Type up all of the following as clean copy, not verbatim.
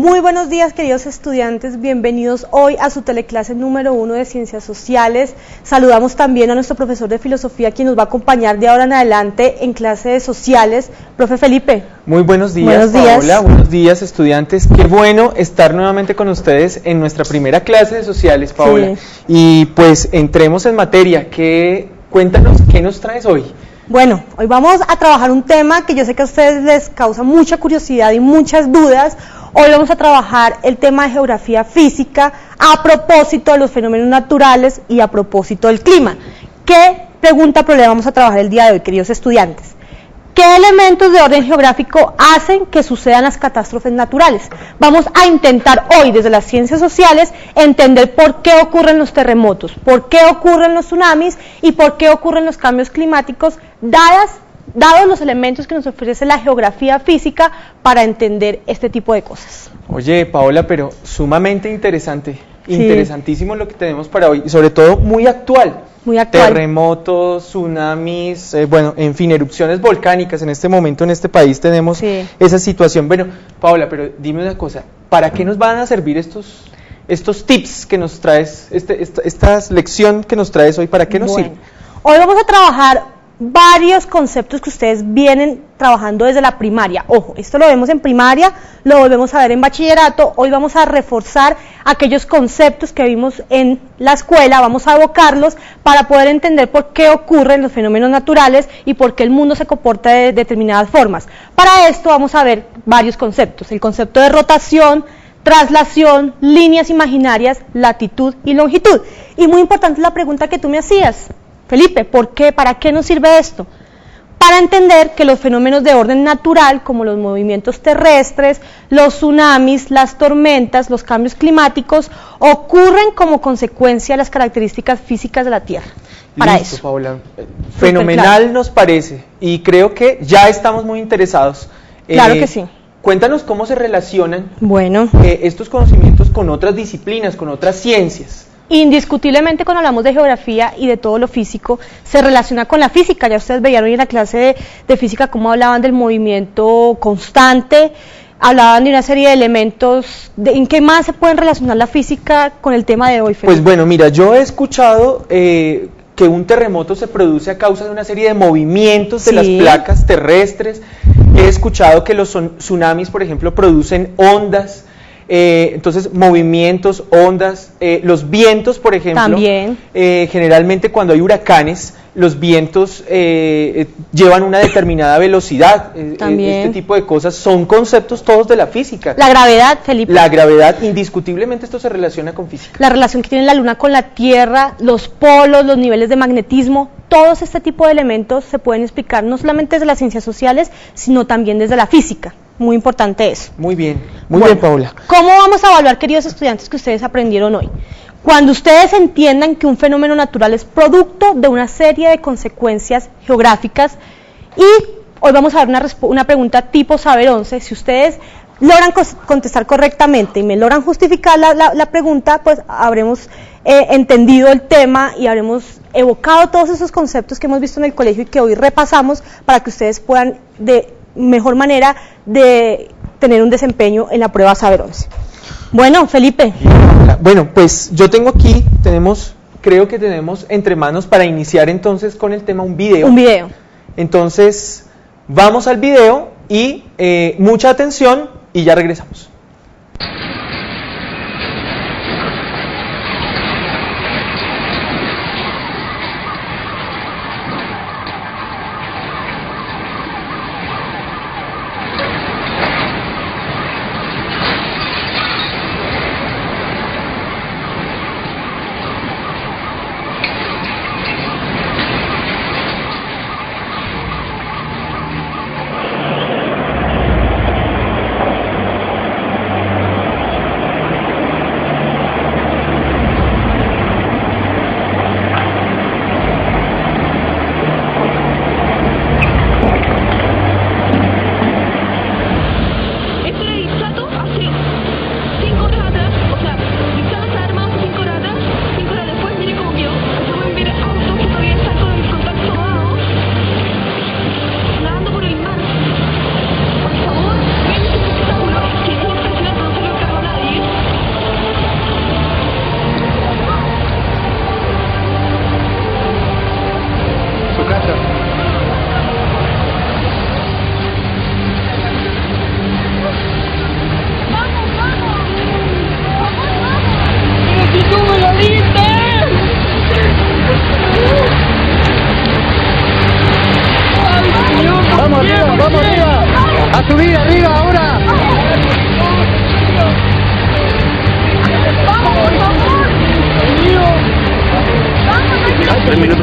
Muy buenos días, queridos estudiantes, bienvenidos hoy a su teleclase número 1 de Ciencias Sociales. Saludamos también a nuestro profesor de Filosofía, quien nos va a acompañar de ahora en adelante en clase de Sociales, profe Felipe. Muy buenos días, Paola, buenos días, estudiantes. Qué bueno estar nuevamente con ustedes en nuestra primera clase de Sociales, Paola. Sí. Y pues entremos en materia. Cuéntanos, ¿qué nos traes hoy? Bueno, hoy vamos a trabajar un tema que yo sé que a ustedes les causa mucha curiosidad y muchas dudas. Hoy vamos a trabajar el tema de geografía física a propósito de los fenómenos naturales y a propósito del clima. ¿Qué pregunta problema vamos a trabajar el día de hoy, queridos estudiantes? ¿Qué elementos de orden geográfico hacen que sucedan las catástrofes naturales? Vamos a intentar hoy, desde las ciencias sociales, entender por qué ocurren los terremotos, por qué ocurren los tsunamis y por qué ocurren los cambios climáticos, dados los elementos que nos ofrece la geografía física para entender este tipo de cosas. Oye, Paola, pero sumamente interesante, interesantísimo lo que tenemos para hoy, y sobre todo muy actual. Muy actual. Terremotos, tsunamis, bueno, en fin, erupciones volcánicas. En este momento en este país tenemos esa situación. Bueno, Paola, pero dime una cosa, ¿para qué nos van a servir estos tips que nos traes, esta lección que nos traes hoy? ¿Para qué nos sirve? Hoy vamos a trabajar varios conceptos que ustedes vienen trabajando desde la primaria. Ojo, esto lo vemos en primaria, lo volvemos a ver en bachillerato. Hoy vamos a reforzar aquellos conceptos que vimos en la escuela, vamos a evocarlos para poder entender por qué ocurren los fenómenos naturales y por qué el mundo se comporta de determinadas formas. Para esto vamos a ver varios conceptos: el concepto de rotación, traslación, líneas imaginarias, latitud y longitud. Y muy importante la pregunta que tú me hacías, Felipe, ¿por qué? ¿Para qué nos sirve esto? Para entender que los fenómenos de orden natural, como los movimientos terrestres, los tsunamis, las tormentas, los cambios climáticos, ocurren como consecuencia de las características físicas de la Tierra. Para Listo, eso. Paola. Fenomenal nos parece, y creo que ya estamos muy interesados. Claro que sí. Cuéntanos cómo se relacionan estos conocimientos con otras disciplinas, con otras ciencias. Indiscutiblemente, cuando hablamos de geografía y de todo lo físico, se relaciona con la física. Ya ustedes veían hoy en la clase de física cómo hablaban del movimiento constante, hablaban de una serie de elementos. ¿En qué más se pueden relacionar la física con el tema de hoy, Felipe? Pues bueno, mira, yo he escuchado que un terremoto se produce a causa de una serie de movimientos de las placas terrestres. He escuchado que los tsunamis, por ejemplo, producen ondas. Entonces, movimientos, ondas, los vientos, por ejemplo, también. Generalmente cuando hay huracanes, los vientos llevan una determinada velocidad. Este tipo de cosas son conceptos todos de la física. La gravedad, Felipe. La gravedad, indiscutiblemente esto se relaciona con física. La relación que tiene la Luna con la Tierra, los polos, los niveles de magnetismo, todos este tipo de elementos se pueden explicar no solamente desde las ciencias sociales, sino también desde la física. Muy importante eso. Muy bien, bien, Paola. ¿Cómo vamos a evaluar, queridos estudiantes, que ustedes aprendieron hoy? Cuando ustedes entiendan que un fenómeno natural es producto de una serie de consecuencias geográficas, y hoy vamos a ver una pregunta tipo Saber 11. Si ustedes logran contestar correctamente y me logran justificar la pregunta, pues habremos entendido el tema y habremos evocado todos esos conceptos que hemos visto en el colegio y que hoy repasamos para que ustedes puedan de mejor manera de tener un desempeño en la prueba Saber 11. Bueno, Felipe. Bueno, pues yo creo que tenemos entre manos para iniciar entonces con el tema un video. Un video. Entonces, vamos al video y mucha atención y ya regresamos.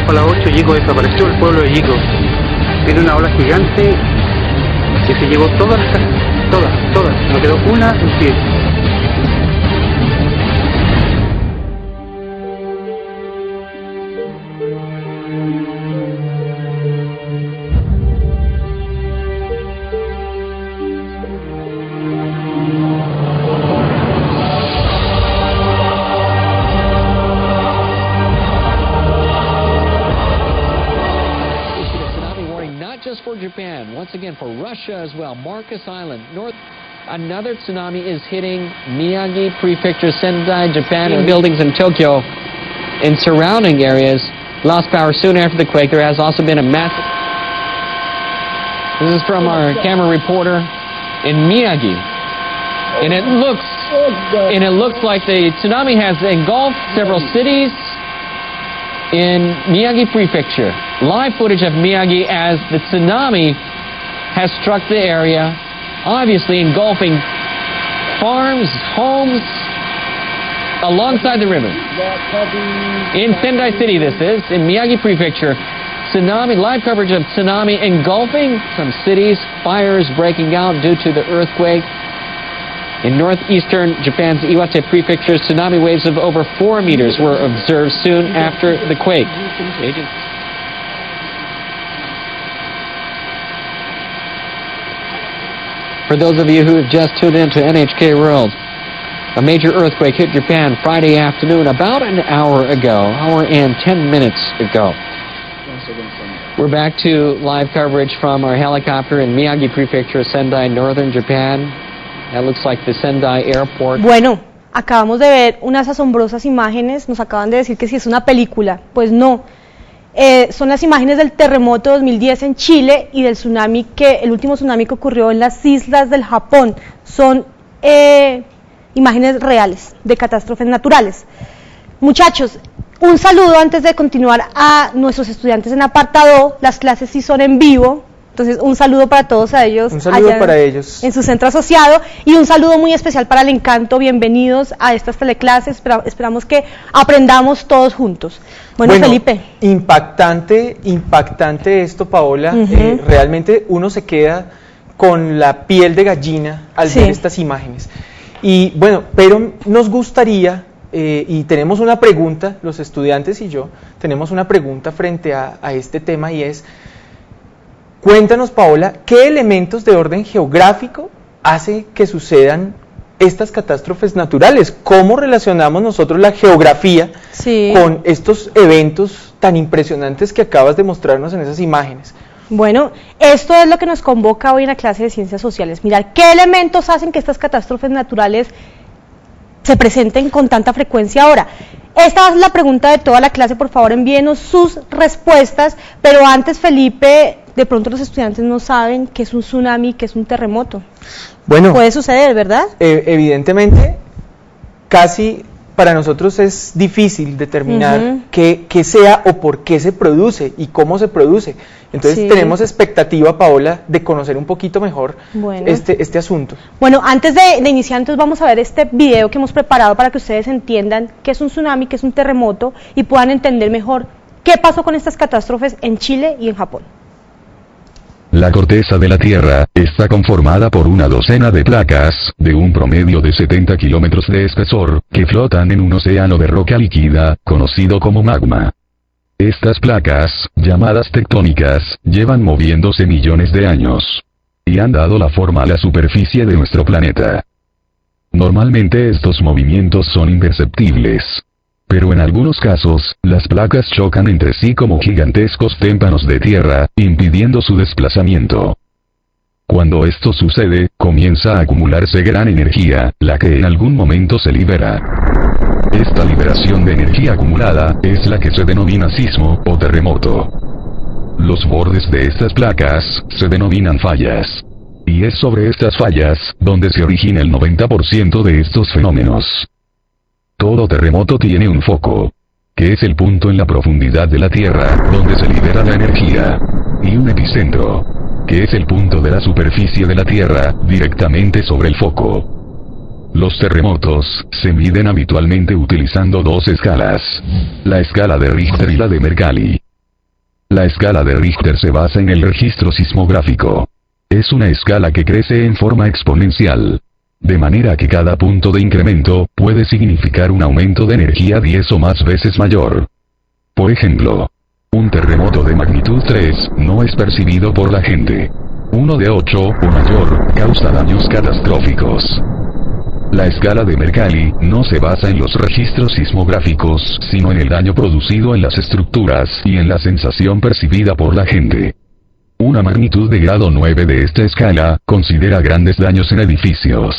a las 8 Yico desapareció, el pueblo de Yico. Tiene una ola gigante que se llevó todas las casas, todas, no quedó una en pie. Japan, once again for Russia as well. Marcus Island, another tsunami is hitting Miyagi Prefecture, Sendai, Japan, and buildings in Tokyo and surrounding areas lost power soon after the quake. There has also been a massive... This is from our camera reporter in Miyagi, and it looks like the tsunami has engulfed several cities in Miyagi Prefecture. Live footage of Miyagi as the tsunami has struck the area, obviously engulfing farms, homes alongside the river. In Sendai City, this is, in Miyagi Prefecture. Tsunami, live coverage of tsunami engulfing some cities, fires breaking out due to the earthquake. In northeastern Japan's Iwate Prefecture, tsunami waves of over 4 meters were observed soon after the quake. For those of you who have just tuned in to NHK World, a major earthquake hit Japan Friday afternoon about an hour and 10 minutes ago. We're back to live coverage from our helicopter in Miyagi Prefecture, Sendai, northern Japan. That looks like the Sendai Airport. Bueno, acabamos de ver unas asombrosas imágenes, nos acaban de decir que si es una película, pues no. Son las imágenes del terremoto 2010 en Chile y del tsunami el último tsunami que ocurrió en las islas del Japón. Son imágenes reales de catástrofes naturales. Muchachos, un saludo antes de continuar a nuestros estudiantes en apartado. Las clases sí son en vivo. Entonces, un saludo para todos a ellos. Un saludo para ellos. En su centro asociado. Y un saludo muy especial para el Encanto. Bienvenidos a estas teleclases. Esperamos que aprendamos todos juntos. Bueno, Felipe. Impactante esto, Paola. Realmente uno se queda con la piel de gallina al ver estas imágenes. Y bueno, pero nos gustaría, y tenemos una pregunta, los estudiantes y yo, tenemos una pregunta frente a este tema y es... Cuéntanos, Paola, ¿qué elementos de orden geográfico hace que sucedan estas catástrofes naturales? ¿Cómo relacionamos nosotros la geografía con estos eventos tan impresionantes que acabas de mostrarnos en esas imágenes? Bueno, esto es lo que nos convoca hoy en la clase de Ciencias Sociales. Mirar qué elementos hacen que estas catástrofes naturales se presenten con tanta frecuencia ahora. Esta es la pregunta de toda la clase, por favor envíenos sus respuestas, pero antes, Felipe, de pronto los estudiantes no saben qué es un tsunami, qué es un terremoto. Bueno, puede suceder, ¿verdad? Evidentemente, casi para nosotros es difícil determinar qué sea o por qué se produce y cómo se produce. Entonces tenemos expectativa, Paola, de conocer un poquito mejor este asunto. Bueno, antes de iniciar, entonces vamos a ver este video que hemos preparado para que ustedes entiendan qué es un tsunami, qué es un terremoto y puedan entender mejor qué pasó con estas catástrofes en Chile y en Japón. La corteza de la Tierra está conformada por una docena de placas, de un promedio de 70 kilómetros de espesor, que flotan en un océano de roca líquida, conocido como magma. Estas placas, llamadas tectónicas, llevan moviéndose millones de años. Y han dado la forma a la superficie de nuestro planeta. Normalmente estos movimientos son imperceptibles. Pero en algunos casos, las placas chocan entre sí como gigantescos témpanos de tierra, impidiendo su desplazamiento. Cuando esto sucede, comienza a acumularse gran energía, la que en algún momento se libera. Esta liberación de energía acumulada es la que se denomina sismo o terremoto. Los bordes de estas placas se denominan fallas. Y es sobre estas fallas donde se origina el 90% de estos fenómenos. Todo terremoto tiene un foco, que es el punto en la profundidad de la Tierra, donde se libera la energía, y un epicentro, que es el punto de la superficie de la Tierra, directamente sobre el foco. Los terremotos se miden habitualmente utilizando dos escalas, la escala de Richter y la de Mercalli. La escala de Richter se basa en el registro sismográfico. Es una escala que crece en forma exponencial. De manera que cada punto de incremento puede significar un aumento de energía 10 o más veces mayor. Por ejemplo, un terremoto de magnitud 3 no es percibido por la gente. Uno de 8 o mayor causa daños catastróficos. La escala de Mercalli no se basa en los registros sismográficos, sino en el daño producido en las estructuras y en la sensación percibida por la gente. Una magnitud de grado 9 de esta escala considera grandes daños en edificios,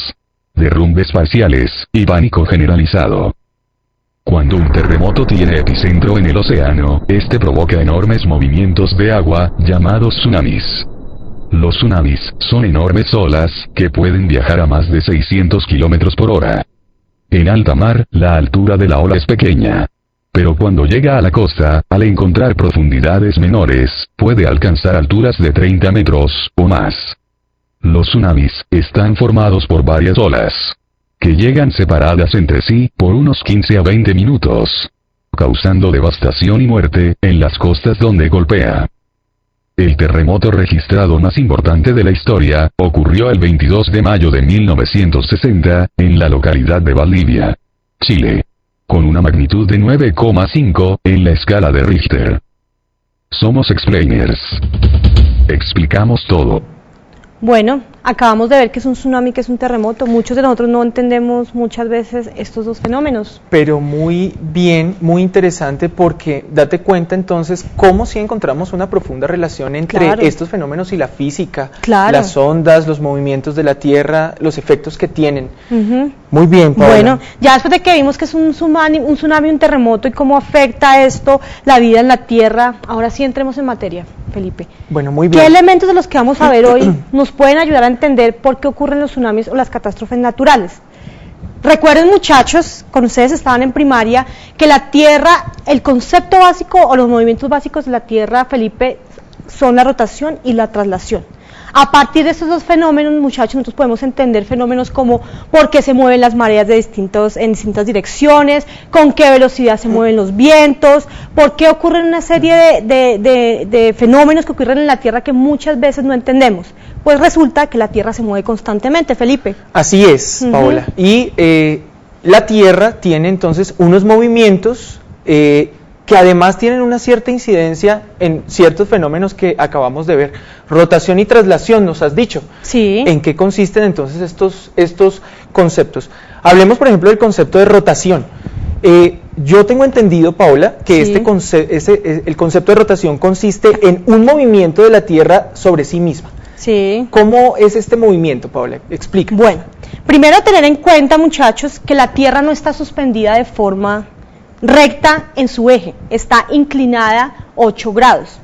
derrumbes parciales y pánico generalizado. Cuando un terremoto tiene epicentro en el océano, este provoca enormes movimientos de agua, llamados tsunamis. Los tsunamis son enormes olas, que pueden viajar a más de 600 km por hora. En alta mar, la altura de la ola es pequeña. Pero cuando llega a la costa, al encontrar profundidades menores, puede alcanzar alturas de 30 metros, o más. Los tsunamis están formados por varias olas, que llegan separadas entre sí, por unos 15 a 20 minutos, causando devastación y muerte, en las costas donde golpea. El terremoto registrado más importante de la historia, ocurrió el 22 de mayo de 1960, en la localidad de Valdivia, Chile, con una magnitud de 9,5, en la escala de Richter. Somos explainers. Explicamos todo. Bueno, acabamos de ver que es un tsunami, que es un terremoto. Muchos de nosotros no entendemos muchas veces estos dos fenómenos. Pero muy bien, muy interesante, porque date cuenta entonces cómo si encontramos una profunda relación entre estos fenómenos y la física, las ondas, los movimientos de la Tierra, los efectos que tienen. Muy bien, Paola. Bueno, ya después de que vimos que es un tsunami, un terremoto y cómo afecta esto la vida en la Tierra, ahora sí entremos en materia, Felipe. Bueno, muy bien. ¿Qué elementos de los que vamos a ver hoy nos pueden ayudar a entender por qué ocurren los tsunamis o las catástrofes naturales? Recuerden, muchachos, cuando ustedes estaban en primaria, que la Tierra, el concepto básico o los movimientos básicos de la Tierra, Felipe, son la rotación y la traslación. A partir de estos dos fenómenos, muchachos, nosotros podemos entender fenómenos como por qué se mueven las mareas en distintas direcciones, con qué velocidad se mueven los vientos, por qué ocurren una serie de fenómenos que ocurren en la Tierra que muchas veces no entendemos. Pues resulta que la Tierra se mueve constantemente, Felipe. Así es, Paola. Y la Tierra tiene entonces unos movimientos que además tienen una cierta incidencia en ciertos fenómenos que acabamos de ver. Rotación y traslación, nos has dicho. Sí. ¿En qué consisten entonces estos conceptos? Hablemos, por ejemplo, del concepto de rotación. Yo tengo entendido, Paola, que el concepto de rotación consiste en un movimiento de la Tierra sobre sí misma. Sí. ¿Cómo es este movimiento, Paola? Explica. Bueno, primero tener en cuenta, muchachos, que la Tierra no está suspendida de forma recta en su eje, está inclinada 8 grados.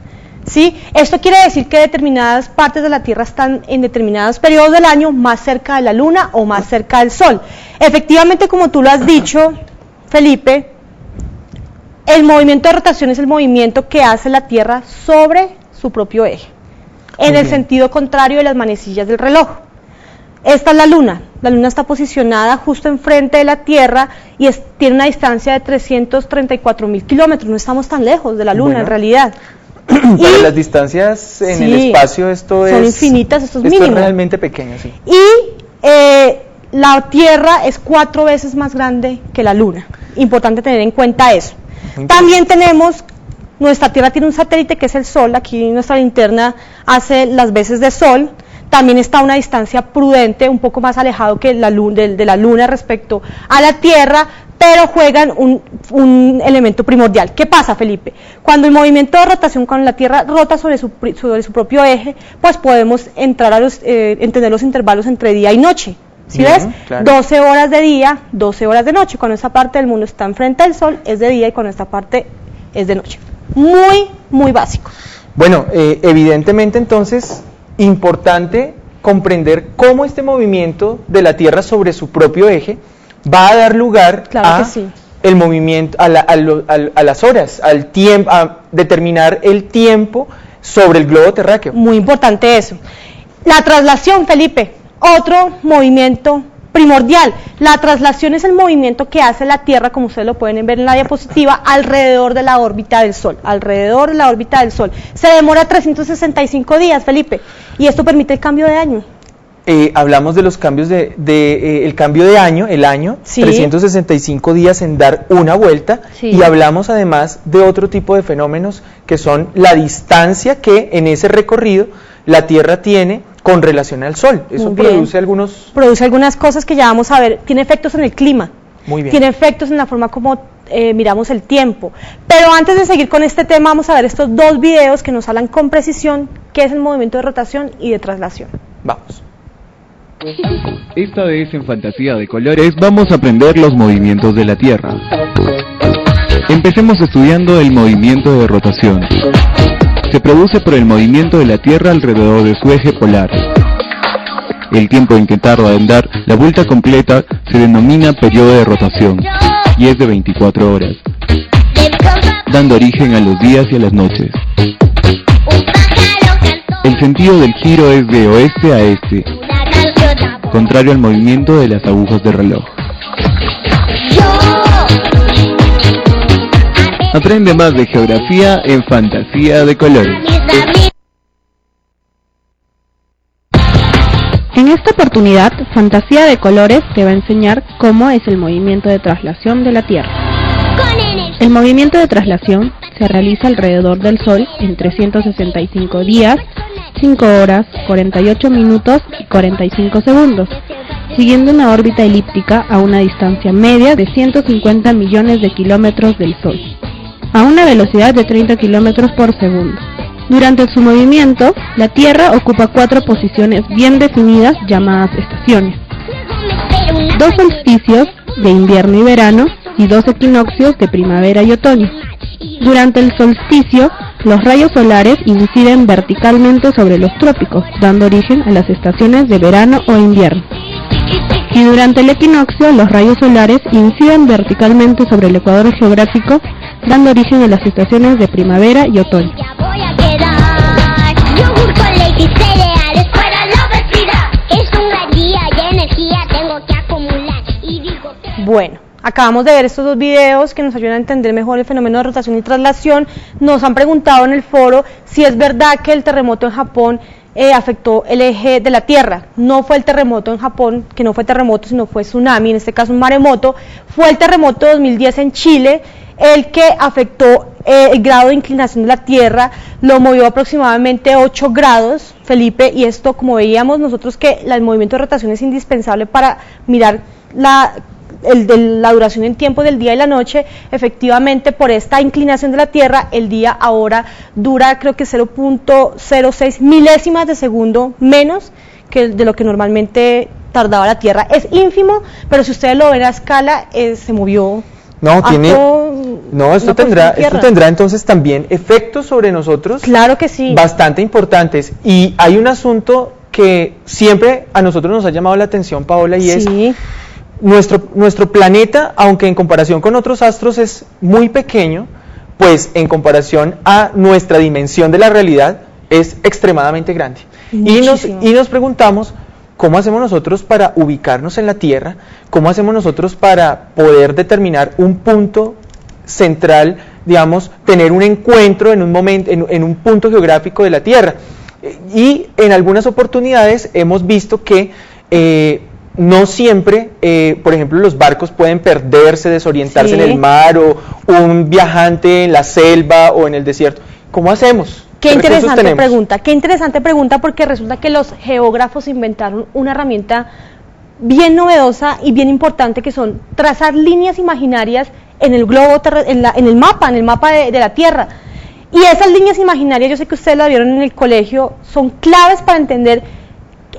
¿Sí? Esto quiere decir que determinadas partes de la Tierra están en determinados periodos del año más cerca de la Luna o más cerca del Sol. Efectivamente, como tú lo has dicho, Felipe, el movimiento de rotación es el movimiento que hace la Tierra sobre su propio eje, en el sentido contrario de las manecillas del reloj. Esta es la Luna está posicionada justo enfrente de la Tierra y tiene una distancia de 334.000 kilómetros, no estamos tan lejos de la Luna en realidad. Para las distancias en el espacio son infinitas, esto es mínimo. Es realmente pequeño, sí. Y la Tierra es 4 veces más grande que la Luna, importante tener en cuenta eso. También tenemos, nuestra Tierra tiene un satélite que es el Sol, aquí nuestra linterna hace las veces de Sol. También está a una distancia prudente, un poco más alejado que de la Luna respecto a la Tierra, pero juegan un elemento primordial. ¿Qué pasa, Felipe? Cuando el movimiento de rotación, cuando la Tierra rota sobre su propio eje, pues podemos entrar a entender los intervalos entre día y noche. ¿Sí ves? Claro. 12 horas de día, 12 horas de noche. Cuando esa parte del mundo está enfrente del Sol es de día y cuando esta parte es de noche. Muy, muy básico. Bueno, evidentemente entonces, importante comprender cómo este movimiento de la Tierra sobre su propio eje va a dar lugar el movimiento, a las horas, al tiempo, a determinar el tiempo sobre el globo terráqueo. Muy importante eso. La traslación, Felipe, otro movimiento primordial. La traslación es el movimiento que hace la Tierra, como ustedes lo pueden ver en la diapositiva, alrededor de la órbita del Sol, alrededor de la órbita del Sol. Se demora 365 días, Felipe, y esto permite el cambio de año. Hablamos de los cambios el cambio de año, el año, sí. 365 días en dar una vuelta, sí. Y hablamos además de otro tipo de fenómenos que son la distancia que en ese recorrido la Tierra tiene con relación al Sol. Eso produce algunas cosas que ya vamos a ver. Tiene efectos en el clima. Muy bien. Tiene efectos en la forma como miramos el tiempo. Pero antes de seguir con este tema, vamos a ver estos dos videos que nos hablan con precisión qué es el movimiento de rotación y de traslación. Vamos. Esta vez en Fantasía de Colores vamos a aprender los movimientos de la Tierra. Empecemos estudiando el movimiento de rotación. Se produce por el movimiento de la Tierra alrededor de su eje polar. El tiempo en que tarda en dar la vuelta completa se denomina periodo de rotación y es de 24 horas, dando origen a los días y a las noches. El sentido del giro es de oeste a este, contrario al movimiento de las agujas del reloj. Aprende más de geografía en Fantasía de Colores. En esta oportunidad, Fantasía de Colores te va a enseñar cómo es el movimiento de traslación de la Tierra. El movimiento de traslación se realiza alrededor del Sol en 365 días, 5 horas, 48 minutos y 45 segundos, siguiendo una órbita elíptica a una distancia media de 150 millones de kilómetros del Sol, a una velocidad de 30 kilómetros por segundo. Durante su movimiento, la Tierra ocupa 4 posiciones bien definidas llamadas estaciones, 2 solsticios de invierno y verano y 2 equinoccios de primavera y otoño. Durante el solsticio, los rayos solares inciden verticalmente sobre los trópicos, dando origen a las estaciones de verano o invierno. Y durante el equinoccio, los rayos solares inciden verticalmente sobre el ecuador geográfico, dando origen a las estaciones de primavera y otoño. Bueno, acabamos de ver estos dos videos que nos ayudan a entender mejor el fenómeno de rotación y traslación. Nos han preguntado en el foro si es verdad que el terremoto en Japón afectó el eje de la Tierra. No fue el terremoto en Japón, que no fue terremoto, sino fue tsunami, en este caso un maremoto. Fue el terremoto de 2010 en Chile, el que afectó el grado de inclinación de la Tierra, lo movió aproximadamente 8 grados, Felipe, y esto, como veíamos nosotros, que el movimiento de rotación es indispensable para mirar la duración en tiempo del día y la noche. Efectivamente, por esta inclinación de la Tierra, el día ahora dura, creo que 0.06 milésimas de segundo menos que de lo que normalmente tardaba la Tierra. Es ínfimo, pero si ustedes lo ven a escala, se movió. Esto tendrá entonces también efectos sobre nosotros. Claro que sí. Bastante importantes. Y hay un asunto que siempre a nosotros nos ha llamado la atención, Paola, y es nuestro planeta, aunque en comparación con otros astros es muy pequeño, pues en comparación a nuestra dimensión de la realidad es extremadamente grande. Y nos preguntamos, ¿cómo hacemos nosotros para ubicarnos en la Tierra? ¿Cómo hacemos nosotros para poder determinar un punto central, digamos, tener un encuentro en un momento, en un punto geográfico de la Tierra? Y en algunas oportunidades hemos visto que no siempre, por ejemplo, los barcos pueden perderse, desorientarse en el mar, o un viajante en la selva o en el desierto. ¿Cómo hacemos? Qué interesante pregunta, porque resulta que los geógrafos inventaron una herramienta bien novedosa y bien importante, que son trazar líneas imaginarias en el globo, en el mapa de la Tierra. Y esas líneas imaginarias, yo sé que ustedes las vieron en el colegio, son claves para entender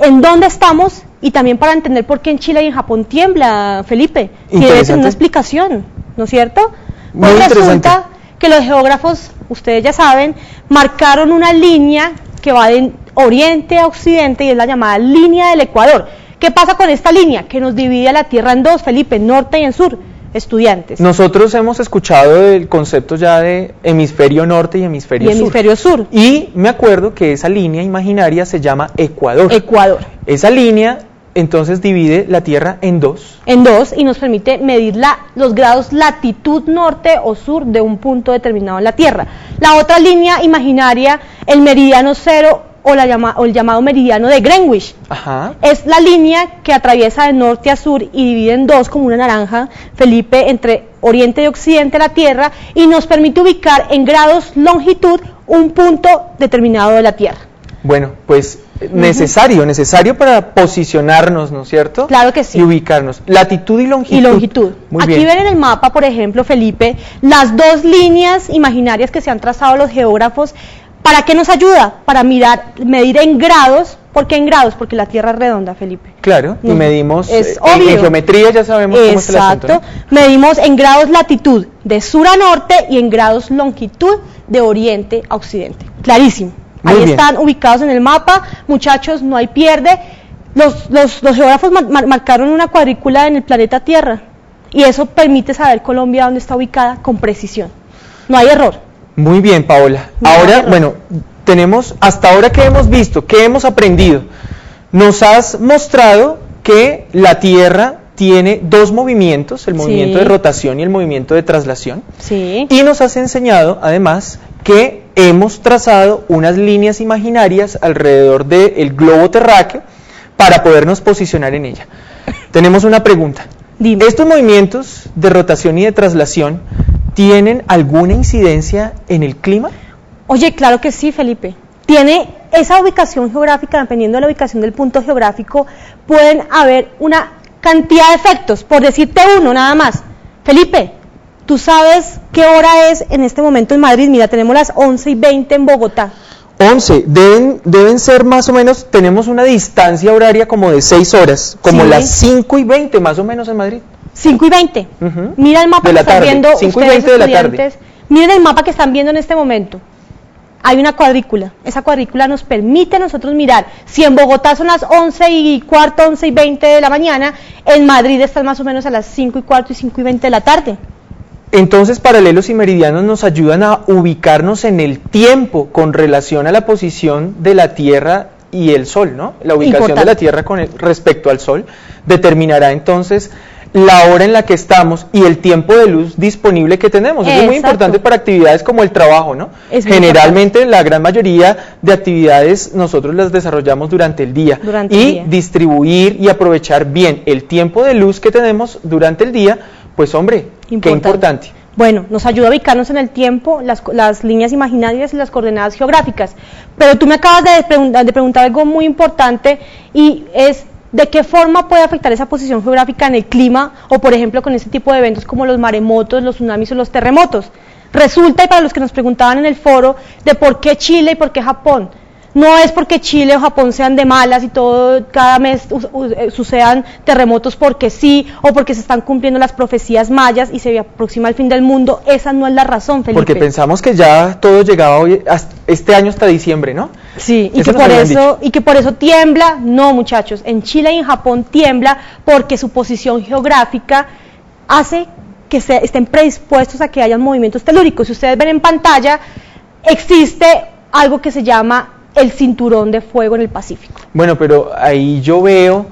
en dónde estamos y también para entender por qué en Chile y en Japón tiembla, Felipe. Y debe tener una explicación, ¿no es cierto? Muy interesante. Resulta que los geógrafos, ustedes ya saben, marcaron una línea que va de oriente a occidente y es la llamada línea del Ecuador. ¿Qué pasa con esta línea? Que nos divide a la Tierra en dos, Felipe, en norte y en sur. Estudiantes. Nosotros hemos escuchado el concepto ya de hemisferio norte y hemisferio sur. Y me acuerdo que esa línea imaginaria se llama Ecuador. Ecuador. Esa línea entonces divide la Tierra en dos. En dos, y nos permite medir los grados latitud norte o sur de un punto determinado en la Tierra. La otra línea imaginaria, el meridiano cero o el llamado meridiano de Greenwich. Ajá. Es la línea que atraviesa de norte a sur y divide en dos como una naranja, Felipe, entre oriente y occidente de la Tierra, y nos permite ubicar en grados longitud un punto determinado de la Tierra. Bueno, pues necesario para posicionarnos, ¿no es cierto? Claro que sí. Y ubicarnos. Latitud y longitud. Y longitud. Muy Aquí bien. ven en el mapa, por ejemplo, Felipe, las dos líneas imaginarias que se han trazado los geógrafos. ¿Para qué nos ayuda? Para medir en grados. ¿Por qué en grados? Porque la Tierra es redonda, Felipe. Claro, y medimos, es en obvio. geometría ya sabemos cómo es el asunto, Exacto. ¿no? Medimos en grados latitud de sur a norte y en grados longitud de oriente a occidente. Clarísimo. Muy Ahí bien. están ubicados en el mapa, muchachos, no hay pierde. Los geógrafos marcaron una cuadrícula en el planeta Tierra y eso permite saber Colombia dónde está ubicada con precisión. No hay error. Muy bien, Paola. No hay Ahora, error. bueno, tenemos, hasta ahora, ¿qué hemos visto? ¿Qué hemos aprendido? Nos has mostrado que la Tierra tiene dos movimientos, el movimiento Sí. de rotación y el movimiento de traslación. Sí. Y nos has enseñado, además, que hemos trazado unas líneas imaginarias alrededor del globo terráqueo para podernos posicionar en ella. Tenemos una pregunta. Dime. ¿Estos movimientos de rotación y de traslación tienen alguna incidencia en el clima? Oye, claro que sí, Felipe. Tiene esa ubicación geográfica, dependiendo de la ubicación del punto geográfico, pueden haber una cantidad de efectos, por decirte uno nada más. Felipe, ¿tú sabes qué hora es en este momento en Madrid? Mira, tenemos las 11:20 en Bogotá. 11, deben ser más o menos, tenemos una distancia horaria como de 6 horas, como Sí. las 5:20 más o menos en Madrid. 5:20. Ujú. Mira el mapa De que la están tarde, viendo 5:20 ustedes, de la tarde. estudiantes. Miren el mapa que están viendo en este momento. Hay una cuadrícula. Esa cuadrícula nos permite a nosotros mirar si en Bogotá son las 11:15, 11:20 de la mañana, en Madrid están más o menos a las 5:15 y 5:20 de la tarde. Entonces, paralelos y meridianos nos ayudan a ubicarnos en el tiempo con relación a la posición de la Tierra y el Sol, ¿no? La ubicación Importante. de la Tierra respecto al Sol determinará entonces la hora en la que estamos y el tiempo de luz disponible que tenemos. Eso es muy Exacto. importante para actividades como el trabajo, ¿no? Es muy Generalmente la gran mayoría de actividades nosotros las desarrollamos durante el día. Durante y el día. distribuir y aprovechar bien el tiempo de luz que tenemos durante el día, pues hombre, qué importante. Bueno, nos ayuda a ubicarnos en el tiempo, las líneas imaginarias y las coordenadas geográficas. Pero tú me acabas de preguntar algo muy importante y es ¿de qué forma puede afectar esa posición geográfica en el clima o, por ejemplo, con este tipo de eventos como los maremotos, los tsunamis o los terremotos? Resulta, y para los que nos preguntaban en el foro, de por qué Chile y por qué Japón. No es porque Chile o Japón sean de malas y todo cada mes sucedan terremotos porque sí, o porque se están cumpliendo las profecías mayas y se aproxima el fin del mundo. Esa no es la razón, Felipe. Porque pensamos que ya todo llegaba hoy, este año hasta diciembre, ¿no? Sí, y Eso que, nos habían dicho. por eso tiembla. No, muchachos, en Chile y en Japón tiembla porque su posición geográfica hace que estén predispuestos a que haya movimientos telúricos. Si ustedes ven en pantalla, existe algo que se llama el cinturón de fuego en el Pacífico. Bueno, pero ahí yo veo,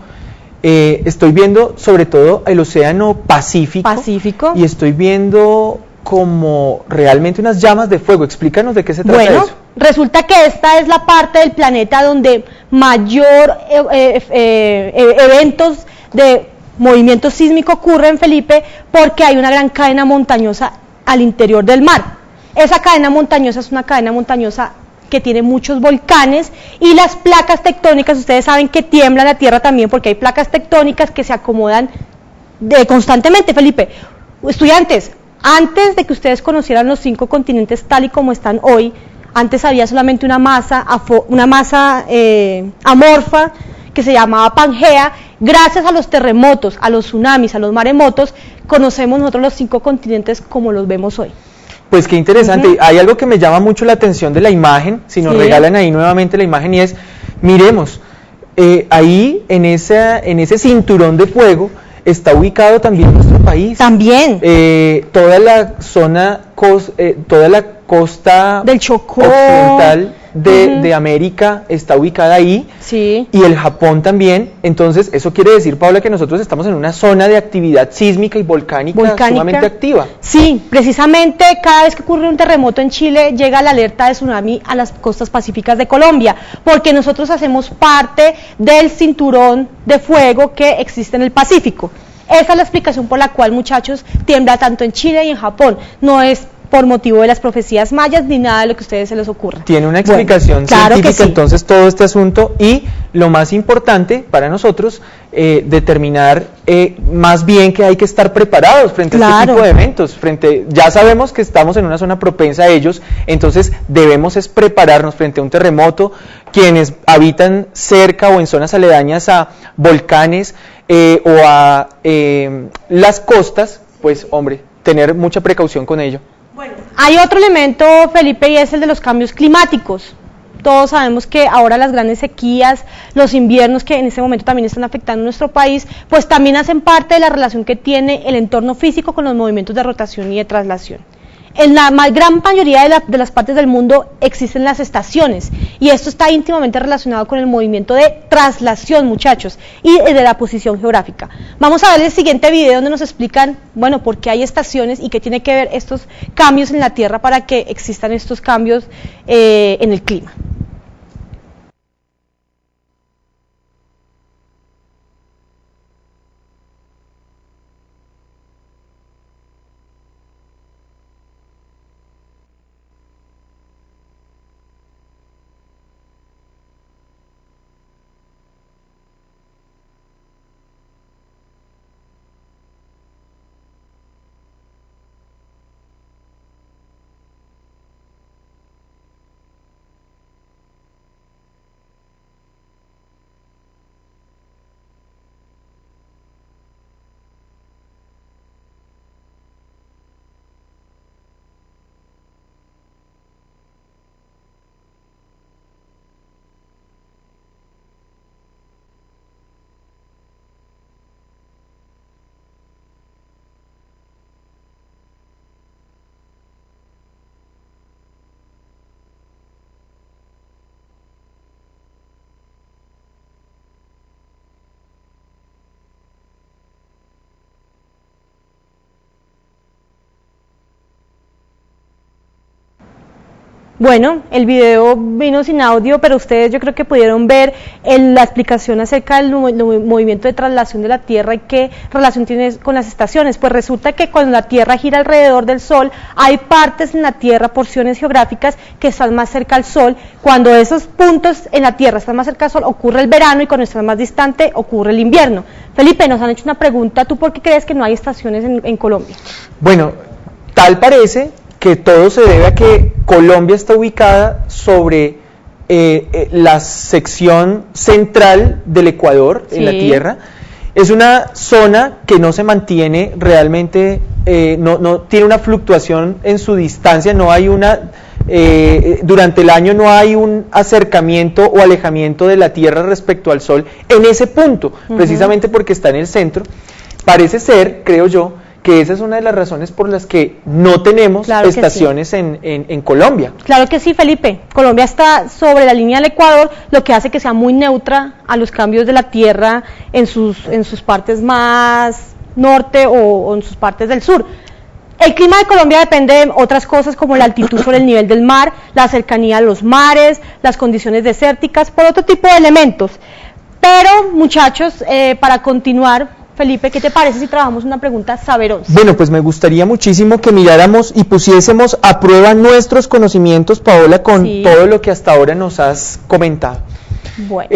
estoy viendo sobre todo el océano Pacífico. Y estoy viendo como realmente unas llamas de fuego. Explícanos de qué se trata eso. Resulta que esta es la parte del planeta donde mayor eventos de movimiento sísmico ocurren, Felipe, porque hay una gran cadena montañosa al interior del mar. Esa cadena montañosa es una cadena montañosa que tiene muchos volcanes y las placas tectónicas, ustedes saben que tiembla la Tierra también porque hay placas tectónicas que se acomodan constantemente, Felipe. Estudiantes, antes de que ustedes conocieran los 5 continentes tal y como están hoy, antes había solamente una masa amorfa que se llamaba Pangea. Gracias a los terremotos, a los tsunamis, a los maremotos, conocemos nosotros los 5 continentes como los vemos hoy. Pues qué interesante. Hay algo que me llama mucho la atención de la imagen, si nos regalan ahí nuevamente la imagen, y es, miremos, ahí en ese cinturón de fuego está ubicado también nuestro país. También. Toda la zona, toda la costa del Chocó, occidental de América está ubicada ahí, Sí. y el Japón también. Entonces, eso quiere decir, Paula, que nosotros estamos en una zona de actividad sísmica y volcánica sumamente activa. Sí, precisamente cada vez que ocurre un terremoto en Chile llega la alerta de tsunami a las costas pacíficas de Colombia, porque nosotros hacemos parte del cinturón de fuego que existe en el Pacífico. Esa es la explicación por la cual, muchachos, tiembla tanto en Chile y en Japón. No es por motivo de las profecías mayas ni nada de lo que a ustedes se les ocurra. Tiene una explicación claro científica, que sí. entonces, todo este asunto, y lo más importante para nosotros, determinar más bien que hay que estar preparados frente a este tipo de eventos. Ya sabemos que estamos en una zona propensa a ellos, entonces debemos es prepararnos frente a un terremoto. Quienes habitan cerca o en zonas aledañas a volcanes o a las costas, pues hombre, tener mucha precaución con ello. Bueno, hay otro elemento, Felipe, y es el de los cambios climáticos. Todos sabemos que ahora las grandes sequías, los inviernos que en este momento también están afectando nuestro país, pues también hacen parte de la relación que tiene el entorno físico con los movimientos de rotación y de traslación. En la gran mayoría de las partes del mundo existen las estaciones, y esto está íntimamente relacionado con el movimiento de traslación, muchachos, y de la posición geográfica. Vamos a ver el siguiente video donde nos explican, bueno, por qué hay estaciones y qué tiene que ver estos cambios en la Tierra para que existan estos cambios en el clima. Bueno, el video vino sin audio, pero ustedes yo creo que pudieron ver la explicación acerca del movimiento de traslación de la Tierra y qué relación tiene con las estaciones. Pues resulta que cuando la Tierra gira alrededor del Sol, hay partes en la Tierra, porciones geográficas que están más cerca al Sol. Cuando esos puntos en la Tierra están más cerca al Sol, ocurre el verano, y cuando están más distante, ocurre el invierno. Felipe, nos han hecho una pregunta. ¿Tú por qué crees que no hay estaciones en Colombia? Bueno, tal parece que todo se debe a que Colombia está ubicada sobre la sección central del Ecuador, en la Tierra. Es una zona que no se mantiene realmente, no tiene una fluctuación en su distancia, no hay durante el año no hay un acercamiento o alejamiento de la Tierra respecto al Sol en ese punto, precisamente porque está en el centro. Parece ser, creo yo, que esa es una de las razones por las que no tenemos estaciones en Colombia. Claro que sí, Felipe. Colombia está sobre la línea del Ecuador, lo que hace que sea muy neutra a los cambios de la Tierra en sus partes más norte o en sus partes del sur. El clima de Colombia depende de otras cosas como la altitud sobre el nivel del mar, la cercanía a los mares, las condiciones desérticas, por otro tipo de elementos. Pero, muchachos, para continuar, Felipe, ¿qué te parece si trabajamos una pregunta saberosa? Bueno, pues me gustaría muchísimo que miráramos y pusiésemos a prueba nuestros conocimientos, Paola, con todo lo que hasta ahora nos has comentado. Bueno.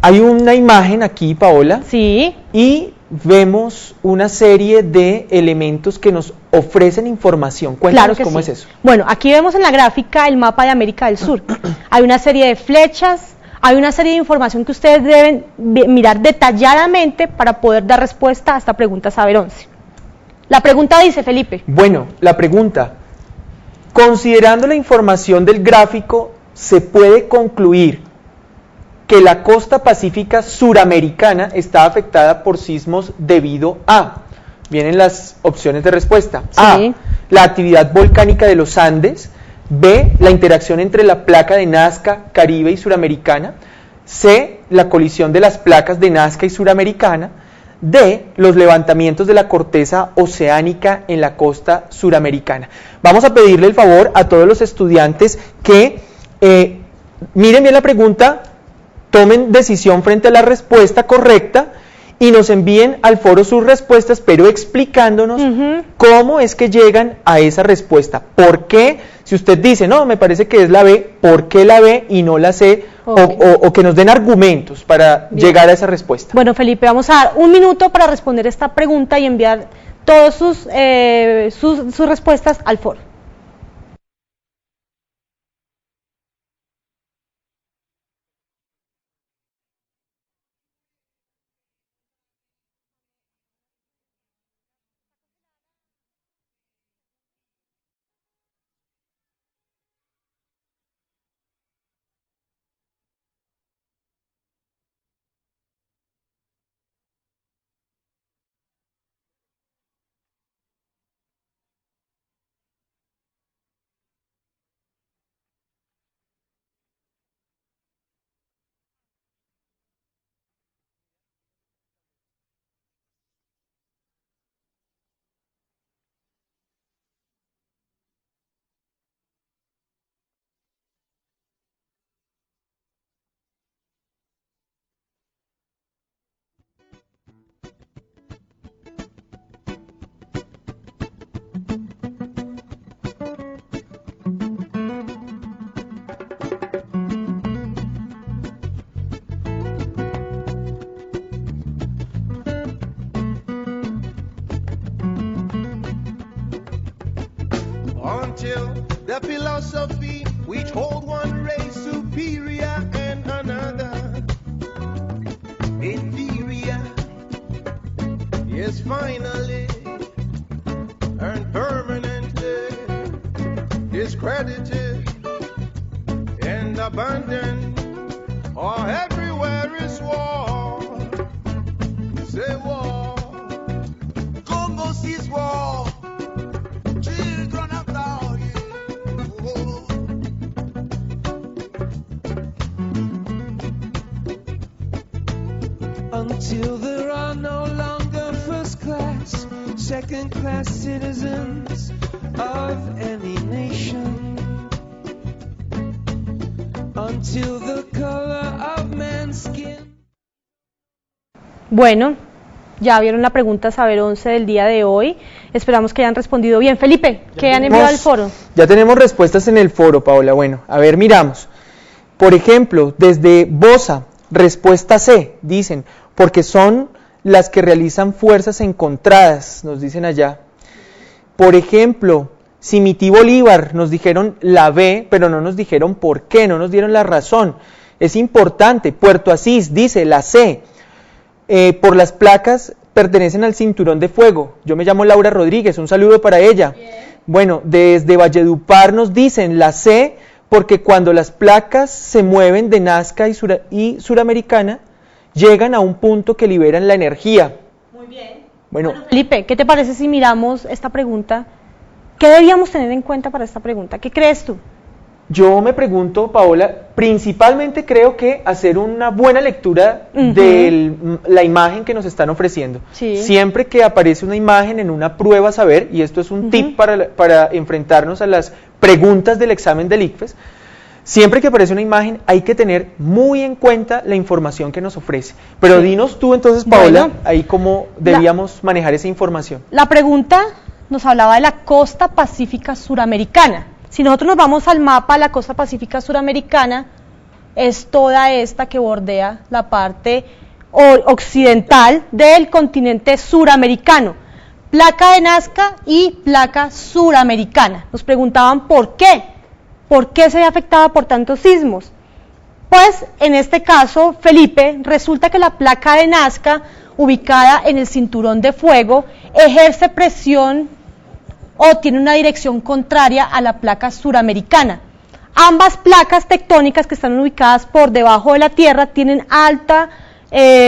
Hay una imagen aquí, Paola. Sí. Y vemos una serie de elementos que nos ofrecen información. Cuéntanos cómo es eso. Bueno, aquí vemos en la gráfica el mapa de América del Sur. Hay una serie de flechas. Hay una serie de información que ustedes deben mirar detalladamente para poder dar respuesta a esta pregunta saber 11. La pregunta dice, Felipe. Bueno, la pregunta, considerando la información del gráfico, ¿se puede concluir que la costa pacífica suramericana está afectada por sismos debido a? Vienen las opciones de respuesta. A, la actividad volcánica de los Andes, B, la interacción entre la placa de Nazca, Caribe y Suramericana. C, la colisión de las placas de Nazca y Suramericana. D, los levantamientos de la corteza oceánica en la costa suramericana. Vamos a pedirle el favor a todos los estudiantes que miren bien la pregunta, tomen decisión frente a la respuesta correcta y nos envíen al foro sus respuestas, pero explicándonos cómo es que llegan a esa respuesta. ¿Por qué? Si usted dice, no, me parece que es la B, ¿por qué la B y no la C? Okay. O que nos den argumentos para llegar a esa respuesta. Bueno, Felipe, vamos a dar un minuto para responder esta pregunta y enviar todas sus respuestas al foro. Until the philosophy which hold one race superior and another inferior, yes, finally and permanently discredited and abandoned, or everywhere is war. Say war, Congo sees war. Until there are no longer first class, second class citizens of any nation. Until the color of man's skin. Bueno, ya vieron la pregunta Saber 11 del día de hoy. Esperamos que hayan respondido bien. Felipe, ¿qué han enviado al foro? Ya tenemos respuestas en el foro, Paola. Bueno, a ver, miramos. Por ejemplo, desde Bosa, respuesta C, dicen, porque son las que realizan fuerzas encontradas, nos dicen allá. Por ejemplo, Simití Bolívar, nos dijeron la B, pero no nos dijeron por qué, no nos dieron la razón. Es importante. Puerto Asís dice la C, por las placas pertenecen al cinturón de fuego. Yo me llamo Laura Rodríguez, un saludo para ella. Bien. Bueno, desde Valledupar nos dicen la C, porque cuando las placas se mueven de Nazca y Suramericana, llegan a un punto que liberan la energía. Muy bien. Bueno, Felipe, ¿qué te parece si miramos esta pregunta? ¿Qué debíamos tener en cuenta para esta pregunta? ¿Qué crees tú? Yo me pregunto, Paola, principalmente creo que hacer una buena lectura de la imagen que nos están ofreciendo. Sí. Siempre que aparece una imagen en una prueba saber, y esto es un tip para enfrentarnos a las preguntas del examen del ICFES, siempre que aparece una imagen hay que tener muy en cuenta la información que nos ofrece. Pero dinos tú entonces, Paola, ahí cómo debíamos manejar esa información. La pregunta nos hablaba de la costa pacífica suramericana. Si nosotros nos vamos al mapa, la costa pacífica suramericana es toda esta que bordea la parte occidental del continente suramericano. Placa de Nazca y placa suramericana. Nos preguntaban por qué. ¿Por qué se ve afectada por tantos sismos? Pues en este caso, Felipe, resulta que la placa de Nazca, ubicada en el cinturón de fuego, ejerce presión o tiene una dirección contraria a la placa suramericana. Ambas placas tectónicas que están ubicadas por debajo de la Tierra tienen alta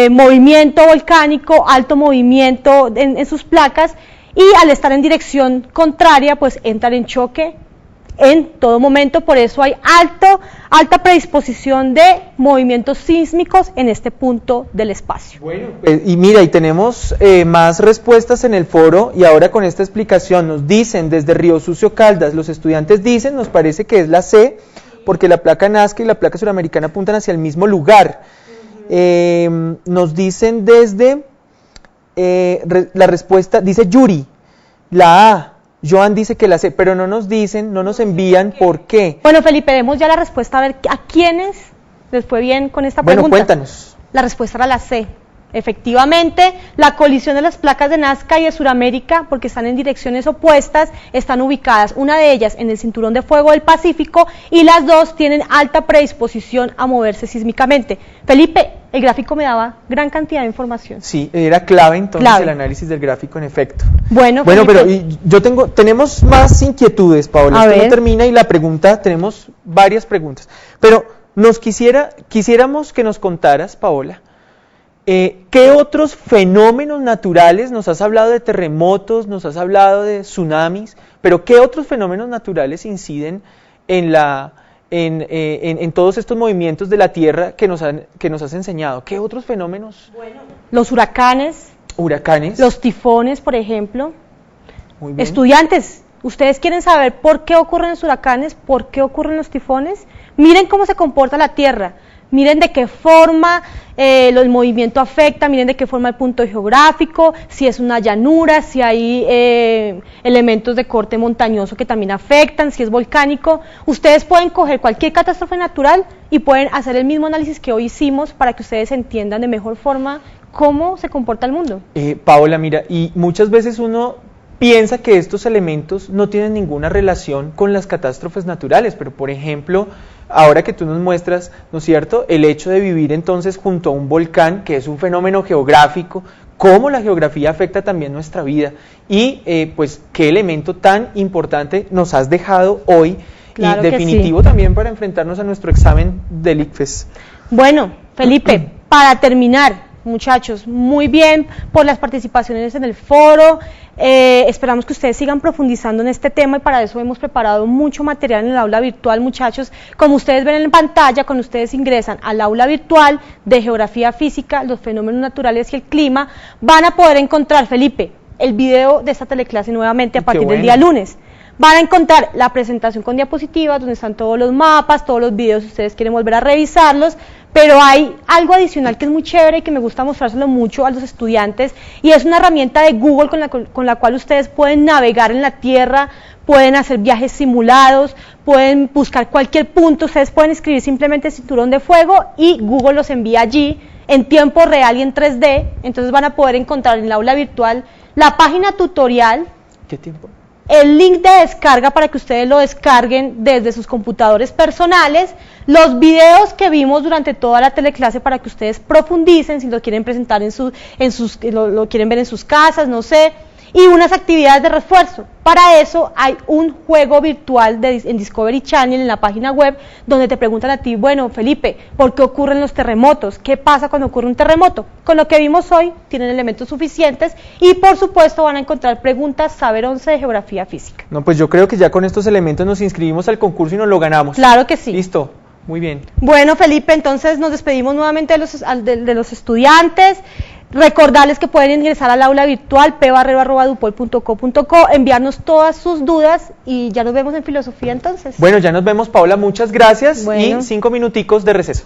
movimiento volcánico, alto movimiento en sus placas, y al estar en dirección contraria, pues entran en choque en todo momento, por eso hay alta predisposición de movimientos sísmicos en este punto del espacio. Bueno, y mira, y tenemos más respuestas en el foro, y ahora con esta explicación nos dicen desde Río Sucio Caldas, los estudiantes dicen, nos parece que es la C, porque la placa Nazca y la placa suramericana apuntan hacia el mismo lugar. Nos dicen desde, la respuesta, dice Yuri, la A. Joan dice que la C, pero no nos dicen, no nos envían por qué. Bueno, Felipe, demos ya la respuesta, a ver a quiénes les fue bien con esta pregunta. Bueno, cuéntanos. La respuesta era la C. Efectivamente, la colisión de las placas de Nazca y de Suramérica, porque están en direcciones opuestas, están ubicadas, una de ellas en el cinturón de fuego del Pacífico, y las dos tienen alta predisposición a moverse sísmicamente. Felipe, el gráfico me daba gran cantidad de información. Sí, era clave entonces el análisis del gráfico en efecto. Bueno, pero tenemos más inquietudes, Paola. Esto no termina y la pregunta, tenemos varias preguntas. Pero quisiéramos que nos contaras, Paola, ¿qué otros fenómenos naturales, nos has hablado de terremotos, nos has hablado de tsunamis, pero qué otros fenómenos naturales inciden en todos estos movimientos de la Tierra que nos has enseñado? ¿Qué otros fenómenos? Bueno, los huracanes, los tifones, por ejemplo. Muy bien. Estudiantes, ¿ustedes quieren saber por qué ocurren los huracanes, por qué ocurren los tifones? Miren cómo se comporta la Tierra. Miren de qué forma el movimiento afecta, miren de qué forma el punto geográfico, si es una llanura, si hay elementos de corte montañoso que también afectan, si es volcánico. Ustedes pueden coger cualquier catástrofe natural y pueden hacer el mismo análisis que hoy hicimos para que ustedes entiendan de mejor forma cómo se comporta el mundo. Paola, mira, y muchas veces uno piensa que estos elementos no tienen ninguna relación con las catástrofes naturales, pero por ejemplo, ahora que tú nos muestras, ¿no es cierto?, el hecho de vivir entonces junto a un volcán, que es un fenómeno geográfico, cómo la geografía afecta también nuestra vida, y pues qué elemento tan importante nos has dejado hoy, claro, y definitivo también para enfrentarnos a nuestro examen del ICFES. Bueno, Felipe, para terminar, muchachos, muy bien por las participaciones en el foro. Esperamos que ustedes sigan profundizando en este tema y para eso hemos preparado mucho material en el aula virtual, muchachos. Como ustedes ven en pantalla, cuando ustedes ingresan al aula virtual de Geografía Física, los fenómenos naturales y el clima, van a poder encontrar, Felipe, el video de esta teleclase nuevamente a partir del día lunes. Van a encontrar la presentación con diapositivas, donde están todos los mapas, todos los videos, si ustedes quieren volver a revisarlos, pero hay algo adicional que es muy chévere y que me gusta mostrárselo mucho a los estudiantes, y es una herramienta de Google con la cual ustedes pueden navegar en la Tierra, pueden hacer viajes simulados, pueden buscar cualquier punto, ustedes pueden escribir simplemente cinturón de fuego y Google los envía allí en tiempo real y en 3D, entonces van a poder encontrar en el aula virtual la página tutorial. ¿Qué tiempo? El link de descarga para que ustedes lo descarguen desde sus computadores personales, los videos que vimos durante toda la teleclase para que ustedes profundicen, si lo quieren presentar lo quieren ver en sus casas, no sé, y unas actividades de refuerzo. Para eso hay un juego virtual en Discovery Channel en la página web donde te preguntan a ti, bueno, Felipe, ¿por qué ocurren los terremotos? ¿Qué pasa cuando ocurre un terremoto? Con lo que vimos hoy tienen elementos suficientes y por supuesto van a encontrar preguntas Saber 11 de Geografía Física. No, pues yo creo que ya con estos elementos nos inscribimos al concurso y nos lo ganamos. Claro que sí. Listo. Muy bien. Bueno, Felipe, entonces nos despedimos nuevamente de los estudiantes. Recordarles que pueden ingresar al aula virtual pbarrero@dupol.co.co, enviarnos todas sus dudas y ya nos vemos en filosofía entonces. Bueno, ya nos vemos, Paola, muchas gracias y 5 minuticos de receso.